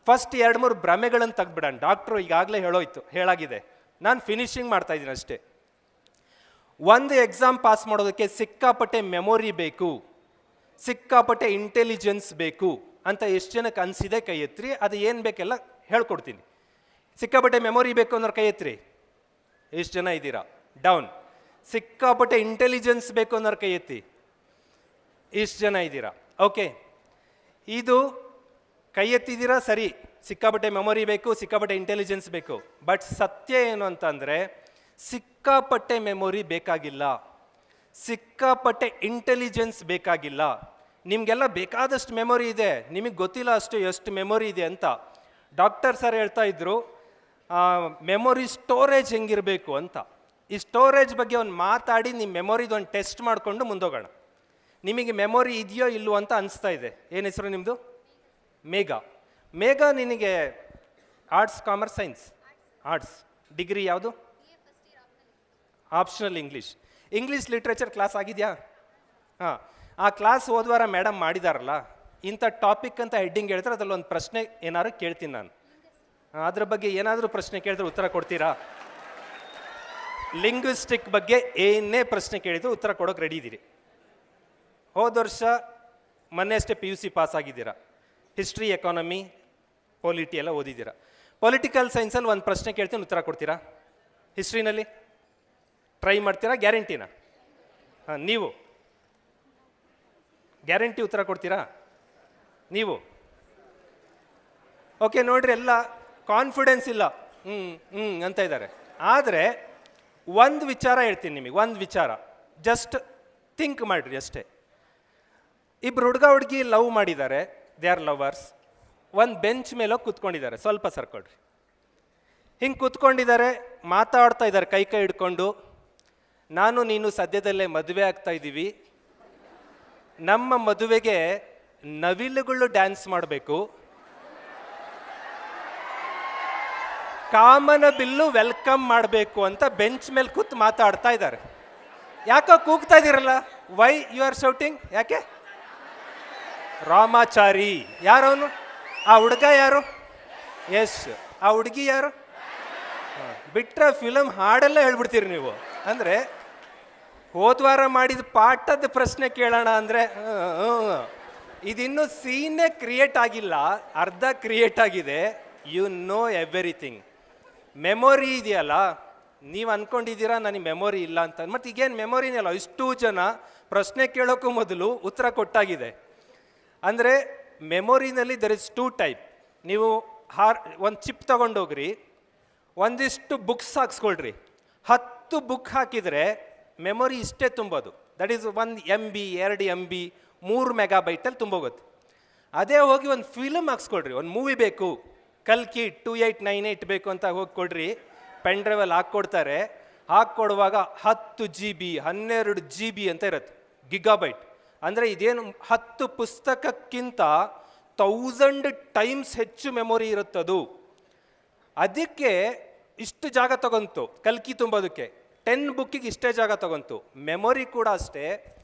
First 2-3 ಭ್ರಮೆಗಳನ್ನು ತೆಗ್ಬಿಡೋಣ. Doctor ಈಗಾಗಲೇ ಹೇಳಾಗಿದೆ, ನಾನು finishing ಮಾಡ್ತಾ ಇದ್ದೀನಿ ಅಷ್ಟೇ. ಒಂದು ಎಕ್ಸಾಮ್ ಪಾಸ್ ಮಾಡೋದಕ್ಕೆ ಸಿಕ್ಕಾಪಟ್ಟೆ ಮೆಮೊರಿ ಬೇಕು, ಸಿಕ್ಕಾಪಟ್ಟೆ ಇಂಟೆಲಿಜೆನ್ಸ್ ಬೇಕು ಅಂತ ಎಷ್ಟು ಜನಕ್ಕೆ ಅನಿಸಿದೆ ಕೈ ಎತ್ರಿ. ಅದು ಏನು ಬೇಕೆಲ್ಲ ಹೇಳ್ಕೊಡ್ತೀನಿ. ಸಿಕ್ಕಾಪಟ್ಟೆ ಮೆಮೊರಿ ಬೇಕು ಅನ್ನೋರು ಕೈ ಎತ್ರಿ. ಎಷ್ಟು ಜನ ಇದ್ದೀರಾ? ಡೌನ್. ಸಿಕ್ಕಾಪಟ್ಟೆ ಇಂಟೆಲಿಜೆನ್ಸ್ ಬೇಕು ಅನ್ನೋರು ಕೈ ಎತ್ತಿ. ಇಷ್ಟು ಜನ ಇದ್ದೀರಾ? ಓಕೆ, ಇದು ಕೈ ಎತ್ತಿದ್ದೀರಾ ಸರಿ. ಸಿಕ್ಕಾಪಟ್ಟೆ ಮೆಮೊರಿ ಬೇಕು, ಸಿಕ್ಕಾಪಟ್ಟೆ ಇಂಟೆಲಿಜೆನ್ಸ್ ಬೇಕು. ಬಟ್ ಸತ್ಯ ಏನು ಅಂತಂದರೆ ಸಿಕ್ಕಾಪಟ್ಟೆ ಮೆಮೊರಿ ಬೇಕಾಗಿಲ್ಲ, ಸಿಕ್ಕಾಪಟ್ಟೆ ಇಂಟೆಲಿಜೆನ್ಸ್ ಬೇಕಾಗಿಲ್ಲ. ನಿಮಗೆಲ್ಲ ಬೇಕಾದಷ್ಟು ಮೆಮೊರಿ ಇದೆ, ನಿಮಗೆ ಗೊತ್ತಿಲ್ಲ ಅಷ್ಟು ಎಷ್ಟು ಮೆಮೊರಿ ಇದೆ ಅಂತ. ಡಾಕ್ಟರ್ ಸರ್ ಹೇಳ್ತಾ ಇದ್ರು ಮೆಮೊರಿ ಸ್ಟೋರೇಜ್ ಹೆಂಗಿರಬೇಕು ಅಂತ. ಈ ಸ್ಟೋರೇಜ್ ಬಗ್ಗೆ ಒಂದು ಮಾತಾಡಿ ನಿಮ್ಮ ಮೆಮೊರಿದು ಒಂದು ಟೆಸ್ಟ್ ಮಾಡಿಕೊಂಡು ಮುಂದೋಗೋಣ. ನಿಮಗೆ ಮೆಮೊರಿ ಇದೆಯೋ ಇಲ್ಲವೋ ಅಂತ ಅನಿಸ್ತಾ ಇದೆ. ಏನು ಹೆಸರು ನಿಮ್ಮದು? ಮೇಘ. ಮೇಘ, ನಿನಗೆ arts, commerce, science? Arts. Degree ಯಾವುದು? Optional English. English literature class ಆಗಿದೆಯಾ? ಹಾಂ, ಆ ಕ್ಲಾಸ್ ಹೋದ್ವಾರ ಮೇಡಮ್ ಮಾಡಿದಾರಲ್ಲ, ಇಂಥ ಟಾಪಿಕ್ ಅಂತ ಹೆಡ್ಡಿಂಗ್ ಹೇಳಿದ್ರೆ ಅದರಲ್ಲಿ ಒಂದು ಪ್ರಶ್ನೆ ಏನಾದ್ರು ಕೇಳ್ತೀನಿ ನಾನು. ಅದ್ರ ಬಗ್ಗೆ ಏನಾದರೂ ಪ್ರಶ್ನೆ ಕೇಳಿದ್ರೆ ಉತ್ತರ ಕೊಡ್ತೀರಾ? ಲಿಂಗ್ವಿಸ್ಟಿಕ್ ಬಗ್ಗೆ ಏನೇ ಪ್ರಶ್ನೆ ಕೇಳಿದ್ರು ಉತ್ತರ ಕೊಡೋಕೆ ರೆಡಿ ಇದ್ದೀರಿ. ಹೋದ ವರ್ಷ ಮೊನ್ನೆ ಅಷ್ಟೇ PUC ಪಾಸ್ ಆಗಿದ್ದೀರಾ. ಹಿಸ್ಟ್ರಿ, ಎಕಾನಮಿ, ಪೊಲಿಟಿ ಎಲ್ಲ ಓದಿದ್ದೀರಾ. ಪೊಲಿಟಿಕಲ್ ಸೈನ್ಸಲ್ಲಿ ಒಂದು ಪ್ರಶ್ನೆ ಕೇಳ್ತೀನಿ, ಉತ್ತರ ಕೊಡ್ತೀರಾ? ಹಿಸ್ಟ್ರಿನಲ್ಲಿ ಟ್ರೈ ಮಾಡ್ತೀರಾ? ಗ್ಯಾರಂಟಿನಾ? ಹಾಂ, ನೀವು ಗ್ಯಾರಂಟಿ ಉತ್ತರ ಕೊಡ್ತೀರಾ? ನೀವು ಓಕೆ. ನೋಡ್ರಿ, ಎಲ್ಲ ಕಾನ್ಫಿಡೆನ್ಸ್ ಇಲ್ಲ, ಅಂತ ಇದ್ದಾರೆ. ಆದರೆ ಒಂದು ವಿಚಾರ ಹೇಳ್ತೀನಿ ನಿಮಗೆ, ಒಂದು ವಿಚಾರ ಜಸ್ಟ್ ಥಿಂಕ್ ಮಾಡಿರಿ ಅಷ್ಟೇ. ಇಬ್ಬರು ಹುಡುಗ ಹುಡುಗಿ ಲವ್ ಮಾಡಿದ್ದಾರೆ, ದೇ ಆರ್ ಲವರ್ಸ್. ಒಂದು ಬೆಂಚ್ ಮೇಲೆ ಕೂತ್ಕೊಂಡಿದ್ದಾರೆ, ಸ್ವಲ್ಪ ಸರ್ಕೊಳ್ರಿ. ಹಿಂಗೆ ಕೂತ್ಕೊಂಡಿದ್ದಾರೆ, ಮಾತಾಡ್ತಾ ಇದ್ದಾರೆ ಕೈ ಕೈ ಹಿಡ್ಕೊಂಡು. ನಾನು ನೀನು ಸದ್ಯದಲ್ಲೇ ಮದುವೆ ಆಗ್ತಾ ಇದ್ದೀವಿ, ನಮ್ಮ ಮದುವೆಗೆ ನವಿಲುಗಳು ಡ್ಯಾನ್ಸ್ ಮಾಡಬೇಕು, ಕಾಮನ ಬಿಲ್ಲು ವೆಲ್ಕಮ್ ಮಾಡಬೇಕು ಅಂತ ಬೆಂಚ್ ಮೇಲೆ ಕೂತು ಮಾತಾಡ್ತಾ ಇದ್ದಾರೆ. ಯಾಕೋ ಕೂಗ್ತಾ ಇದ್ದೀರಲ್ಲ? Why you are shouting? ಯಾಕೆ? ರಾಮಾಚಾರಿ. ಯಾರವನು? ಆ ಹುಡುಗ ಯಾರು? ಎಸ್. ಆ ಹುಡುಗಿ ಯಾರು? ಬಿಟ್ರೆ ಫಿಲಮ್ ಹಾಡೆಲ್ಲ ಹೇಳ್ಬಿಡ್ತೀರಿ ನೀವು. ಅಂದರೆ ಹೋದ್ವಾರ ಮಾಡಿದ ಪಾಠದ ಪ್ರಶ್ನೆ ಕೇಳೋಣ ಅಂದರೆ ಇದಿನ್ನೂ ಸೀನೇ ಕ್ರಿಯೇಟ್ ಆಗಿಲ್ಲ, ಅರ್ಧ ಕ್ರಿಯೇಟ್ ಆಗಿದೆ. You know everything. ಮೆಮೊರಿ ಇದೆಯಲ್ಲ, ನೀವು ಅಂದ್ಕೊಂಡಿದ್ದೀರಾ ನನಗೆ ಮೆಮೊರಿ ಇಲ್ಲ ಅಂತ. ಮತ್ತು ಈಗೇನು ಮೆಮೊರಿನೇ ಅಲ್ಲ, ಇಷ್ಟು ಜನ ಪ್ರಶ್ನೆ ಕೇಳೋಕ್ಕೂ ಮೊದಲು ಉತ್ತರ ಕೊಟ್ಟಾಗಿದೆ. ಅಂದರೆ ಮೆಮೊರಿನಲ್ಲಿ ದರ್ ಇಸ್ 2 ಟೈಪ್. ನೀವು ಒಂದು ಚಿಪ್ ತೊಗೊಂಡೋಗ್ರಿ, ಒಂದಿಷ್ಟು ಬುಕ್ಸ್ ಹಾಕ್ಸ್ಕೊಳ್ರಿ. 10 ಬುಕ್ ಹಾಕಿದರೆ ಮೆಮೊರಿ ಇಷ್ಟೇ ತುಂಬೋದು. That is 1 MB, 2 MB, 3 ಮೆಗಾಬೈಟಲ್ಲಿ ತುಂಬೋಗುತ್ತೆ. ಅದೇ ಹೋಗಿ ಒಂದು ಫಿಲಮ್ ಹಾಕ್ಸ್ಕೊಡ್ರಿ, ಒಂದು ಮೂವಿ ಬೇಕು, ಕಲ್ಕಿ 2898 ಬೇಕು ಅಂತ ಹೋಗಿ ಕೊಡ್ರಿ, ಪೆನ್ ಡ್ರೈವಲ್ಲಿ ಹಾಕ್ಕೊಡ್ತಾರೆ. ಹಾಕ್ಕೊಡುವಾಗ 10 GB, 12 GB ಅಂತ ಇರುತ್ತೆ, ಗಿಗಾಬೈಟ್. ಅಂದರೆ ಇದೇನು 10 ಪುಸ್ತಕಕ್ಕಿಂತ 1000 ಟೈಮ್ಸ್ ಹೆಚ್ಚು ಮೆಮೊರಿ ಇರುತ್ತದು. ಅದಕ್ಕೆ ಇಷ್ಟು ಜಾಗ ತಗೊಂತು ಕಲ್ಕಿ ತುಂಬೋದಕ್ಕೆ. 10 ಬುಕ್ಕಿಗೆ ಇಷ್ಟೇ ಜಾಗ ತಗೊಂತು. ಮೆಮೊರಿ ಕೂಡ ಅಷ್ಟೇ.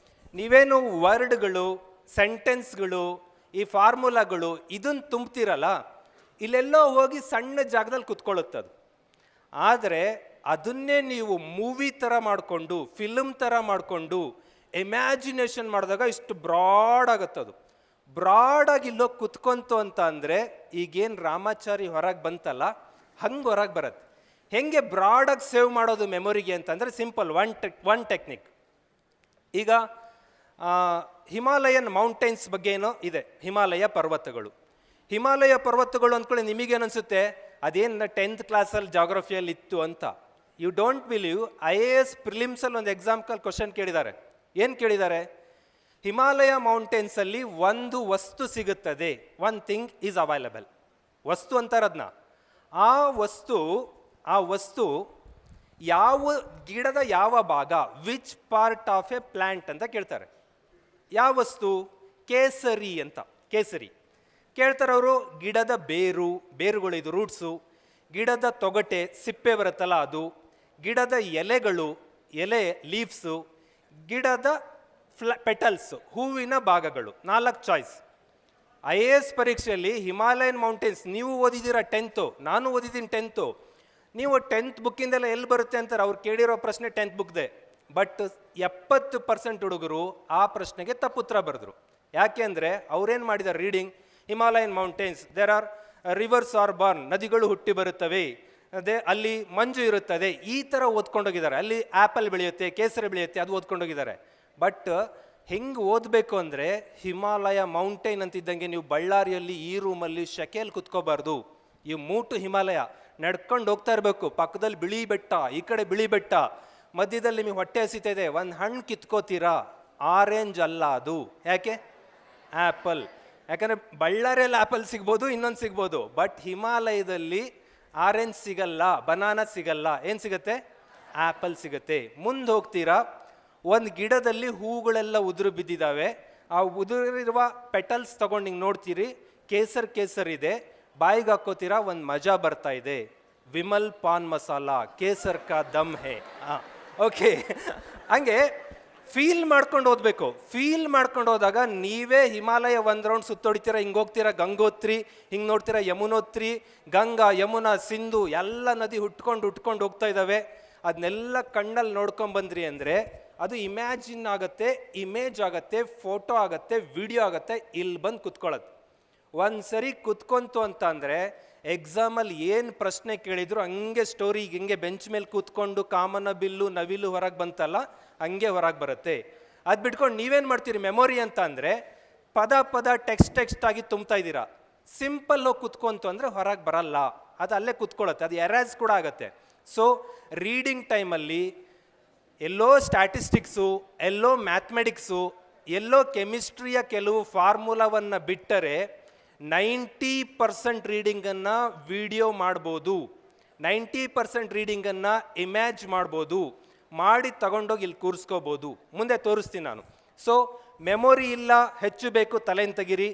ನೀವೇನು ವರ್ಡ್ಗಳು, ಸೆಂಟೆನ್ಸ್ಗಳು, ಈ ಫಾರ್ಮುಲಾಗಳು ಇದನ್ನು ತುಂಬ್ತಿರಲ್ಲ, ಇಲ್ಲೆಲ್ಲೋ ಹೋಗಿ ಸಣ್ಣ ಜಾಗದಲ್ಲಿ ಕುತ್ಕೊಳ್ಳುತ್ತದು. ಆದರೆ ಅದನ್ನೇ ನೀವು ಮೂವಿ ಥರ ಮಾಡಿಕೊಂಡು, ಫಿಲ್ಮ್ ಥರ ಮಾಡಿಕೊಂಡು ಇಮ್ಯಾಜಿನೇಷನ್ ಮಾಡಿದಾಗ ಇಷ್ಟು ಬ್ರಾಡ್ ಆಗುತ್ತದು. ಬ್ರಾಡಾಗಿ ಇಲ್ಲೋ ಕುತ್ಕೊಂತು ಅಂತ ಅಂದರೆ ಈಗೇನು ರಾಮಾಚಾರಿ ಹೊರಗೆ ಬಂತಲ್ಲ, ಹಂಗೆ ಹೊರಗೆ ಬರುತ್ತೆ. ಹೆಂಗೆ ಬ್ರಾಡಾಗಿ ಸೇವ್ ಮಾಡೋದು ಮೆಮೊರಿಗೆ ಅಂತಂದರೆ ಸಿಂಪಲ್, ಒನ್ ಟೆಕ್ನಿಕ್. ಈಗ ಹಿಮಾಲಯನ್ ಮೌಂಟೈನ್ಸ್ ಬಗ್ಗೆ ಏನೋ ಇದೆ, ಹಿಮಾಲಯ ಪರ್ವತಗಳು. ಹಿಮಾಲಯ ಪರ್ವತಗಳು ಅಂದ್ಕೊಳ್ಳಿ, ನಿಮಗೇನು ಅನಿಸುತ್ತೆ ಅದೇನು 10th ಕ್ಲಾಸಲ್ಲಿ ಜಾಗ್ರಫಿಯಲ್ಲಿ ಇತ್ತು ಅಂತ. ಯು ಡೋಂಟ್ ಬಿಲೀವ್, IAS ಪ್ರಿಲಿಮ್ಸಲ್ಲಿ ಒಂದು ಎಕ್ಸಾಂಪಲ್ ಕ್ವಶನ್ ಕೇಳಿದ್ದಾರೆ. ಏನು ಕೇಳಿದ್ದಾರೆ? ಹಿಮಾಲಯ ಮೌಂಟೇನ್ಸಲ್ಲಿ ಒಂದು ವಸ್ತು ಸಿಗುತ್ತದೆ, ಒನ್ ಥಿಂಗ್ ಈಸ್ ಅವೈಲಬಲ್. ವಸ್ತು ಅಂತಾರದನ್ನ. ಆ ವಸ್ತು ಯಾವ ಗಿಡದ ಯಾವ ಭಾಗ, which part of A plant ಅಂತ ಕೇಳ್ತಾರೆ. ಯಾವ ವಸ್ತು? ಕೇಸರಿ ಅಂತ. ಕೇಸರಿ ಕೇಳ್ತಾರೆ ಅವರು. ಗಿಡದ ಬೇರುಗಳು, ಇದು ರೂಟ್ಸು. ಗಿಡದ ತೊಗಟೆ, ಸಿಪ್ಪೆ ಬರುತ್ತಲ್ಲ ಅದು. ಗಿಡದ ಎಲೆಗಳು, ಲೀವ್ಸು. ಗಿಡದ ಪೆಟಲ್ಸ್, ಹೂವಿನ ಭಾಗಗಳು. 4 ಚಾಯ್ಸ್. IAS ಪರೀಕ್ಷೆಯಲ್ಲಿ ಹಿಮಾಲಯನ್ ಮೌಂಟೇನ್ಸ್ ನೀವು ಓದಿದ್ದೀರಾ 10th, ನಾನು ಓದಿದ್ದೀನಿ 10th. ನೀವು 10th ಬುಕ್ಕಿಂದೆಲ್ಲ ಎಲ್ಲಿ ಬರುತ್ತೆ ಅಂತಾರೆ, ಅವ್ರು ಕೇಳಿರೋ ಪ್ರಶ್ನೆ 10th ಬುಕ್ದೆ. ಬಟ್ 70% ಹುಡುಗರು ಆ ಪ್ರಶ್ನೆಗೆ ತಪ್ಪುತ್ತರ ಬರೆದ್ರು. ಯಾಕೆ ಅಂದರೆ ಅವ್ರೇನು ಮಾಡಿದ್ದಾರೆ, reading Himalayan mountains, there are rivers are born, ನದಿಗಳು ಹುಟ್ಟಿ ಬರುತ್ತವೆ, ಅದೇ ಅಲ್ಲಿ ಮಂಜು ಇರುತ್ತದೆ, ಈ ಥರ ಓದ್ಕೊಂಡೋಗಿದ್ದಾರೆ. ಅಲ್ಲಿ ಆ್ಯಪಲ್ ಬೆಳೆಯುತ್ತೆ, ಕೇಸರಿ ಬೆಳೆಯುತ್ತೆ, ಅದು ಓದ್ಕೊಂಡೋಗಿದ್ದಾರೆ. ಬಟ್ ಹೆಂಗೆ ಓದಬೇಕು ಅಂದರೆ, ಹಿಮಾಲಯ ಮೌಂಟೇನ್ ಅಂತಿದ್ದಂಗೆ ನೀವು ಬಳ್ಳಾರಿಯಲ್ಲಿ ಈ ರೂಮಲ್ಲಿ ಶೆಕೆಯಲ್ಲಿ ಕುತ್ಕೋಬಾರ್ದು. ಈ ಮೂಟು ಹಿಮಾಲಯ ನಡ್ಕೊಂಡು ಹೋಗ್ತಾ ಇರಬೇಕು. ಪಕ್ಕದಲ್ಲಿ ಬಿಳಿ ಬೆಟ್ಟ, ಈ ಕಡೆ ಬಿಳಿ ಬೆಟ್ಟ, ಮಧ್ಯದಲ್ಲಿ ನಿಮಗೆ ಹೊಟ್ಟೆ ಹಸಿತಾ ಇದೆ, ಒಂದು ಹಣ್ಣು ಕಿತ್ಕೋತೀರಾ, ಆರೆಂಜ್ ಅಲ್ಲ ಅದು. ಯಾಕೆ? ಆ್ಯಪಲ್. ಯಾಕಂದರೆ ಬಳ್ಳಾರಿಯಲ್ಲಿ ಆ್ಯಪಲ್ ಸಿಗ್ಬೋದು, ಇನ್ನೊಂದು ಸಿಗ್ಬೋದು. ಬಟ್ ಹಿಮಾಲಯದಲ್ಲಿ ಆರೆಂಜ್ ಸಿಗಲ್ಲ, ಬನಾನಾ ಸಿಗಲ್ಲ. ಏನು ಸಿಗುತ್ತೆ? ಆ್ಯಪಲ್ ಸಿಗುತ್ತೆ. ಮುಂದೆ ಹೋಗ್ತೀರಾ, ಒಂದು ಗಿಡದಲ್ಲಿ ಹೂಗಳೆಲ್ಲ ಉದುರು ಬಿದ್ದಿದ್ದಾವೆ. ಆ ಉದುರಿರುವ ಪೆಟಲ್ಸ್ ತಗೊಂಡು ಹಿಂಗೆ ನೋಡ್ತೀರಿ, ಕೇಸರ್ ಇದೆ, ಬಾಯಿಗೆ ಹಾಕೋತೀರಾ, ಒಂದು ಮಜಾ ಬರ್ತಾ ಇದೆ. ವಿಮಲ್ ಪಾನ್ ಮಸಾಲ, ಕೇಸರ್ ಕಾ ದಮ್ ಹೇ. ಓಕೆ, ಹಂಗೆ ಫೀಲ್ ಮಾಡ್ಕೊಂಡು ಓದಬೇಕು. ಫೀಲ್ ಮಾಡ್ಕೊಂಡು ಹೋದಾಗ ನೀವೇ ಹಿಮಾಲಯ ಒಂದು ರೌಂಡ್ ಸುತ್ತೊಡಿತೀರಾ, ಹಿಂಗೆ ಹೋಗ್ತೀರಾ ಗಂಗೋತ್ರಿ, ಹಿಂಗೆ ನೋಡ್ತೀರಾ ಯಮುನೋತ್ರಿ, ಗಂಗಾ, ಯಮುನಾ, ಸಿಂಧು ಎಲ್ಲ ನದಿ ಹುಟ್ಕೊಂಡು ಹೋಗ್ತಾ ಇದ್ದಾವೆ. ಅದನ್ನೆಲ್ಲ ಕಣ್ಣಲ್ಲಿ ನೋಡ್ಕೊಂಬಂದ್ರಿ ಅಂದರೆ ಅದು ಇಮ್ಯಾಜಿನ್ ಆಗುತ್ತೆ, ಇಮೇಜ್ ಆಗುತ್ತೆ, ಫೋಟೋ ಆಗುತ್ತೆ, ವಿಡಿಯೋ ಆಗುತ್ತೆ, ಇಲ್ಲಿ ಬಂದು ಕುತ್ಕೊಳ್ಳೋದು. ಒಂದು ಸರಿ ಕುತ್ಕೊಂತು ಅಂತ ಅಂದರೆ ಎಕ್ಸಾಮಲ್ಲಿ ಏನು ಪ್ರಶ್ನೆ ಕೇಳಿದ್ರು ಹಂಗೆ ಸ್ಟೋರಿ ಹಿಂಗೆ ಬೆಂಚ್ ಮೇಲೆ ಕೂತ್ಕೊಂಡು ಕಾಮನ ಬಿಲ್ಲು ನವಿಲು ಹೊರಗೆ ಬಂತಲ್ಲ ಹಂಗೆ ಹೊರಗೆ ಬರುತ್ತೆ. ಅದು ಬಿಟ್ಕೊಂಡು ನೀವೇನು ಮಾಡ್ತೀರಿ, ಮೆಮೊರಿ ಅಂತ ಅಂದರೆ ಪದ ಟೆಕ್ಸ್ಟ್ ಆಗಿ ತುಂಬ್ತಾ ಇದ್ದೀರಾ. ಸಿಂಪಲ್ ಹೋಗಿ ಕುತ್ಕೊಂತು ಅಂದರೆ ಹೊರಗೆ ಬರಲ್ಲ, ಅದು ಅಲ್ಲೇ ಕುತ್ಕೊಳ್ಳುತ್ತೆ, ಅದು ಎರೇಸ್ ಕೂಡ ಆಗುತ್ತೆ. ಸೊ ರೀಡಿಂಗ್ ಟೈಮಲ್ಲಿ ಎಲ್ಲೋ ಸ್ಟ್ಯಾಟಿಸ್ಟಿಕ್ಸು, ಎಲ್ಲೋ ಮ್ಯಾಥಮೆಟಿಕ್ಸು, ಎಲ್ಲೋ ಕೆಮಿಸ್ಟ್ರಿಯ ಕೆಲವು ಫಾರ್ಮುಲಾವನ್ನು ಬಿಟ್ಟರೆ 90% ರೀಡಿಂಗನ್ನು ವಿಡಿಯೋ ಮಾಡ್ಬೋದು, 90% ರೀಡಿಂಗನ್ನು ಇಮ್ಯಾಜ್ ಮಾಡ್ಬೋದು, ಮಾಡಿ ತಗೊಂಡೋಗಿ ಇಲ್ಲಿ ಕೂರಿಸ್ಕೋಬೋದು. ಮುಂದೆ ತೋರಿಸ್ತೀನಿ ನಾನು. ಸೊ ಮೆಮೊರಿ ಇಲ್ಲ, ಹೆಚ್ಚು ಬೇಕು, ತಲೆಯನ್ನು ತೆಗಿರಿ.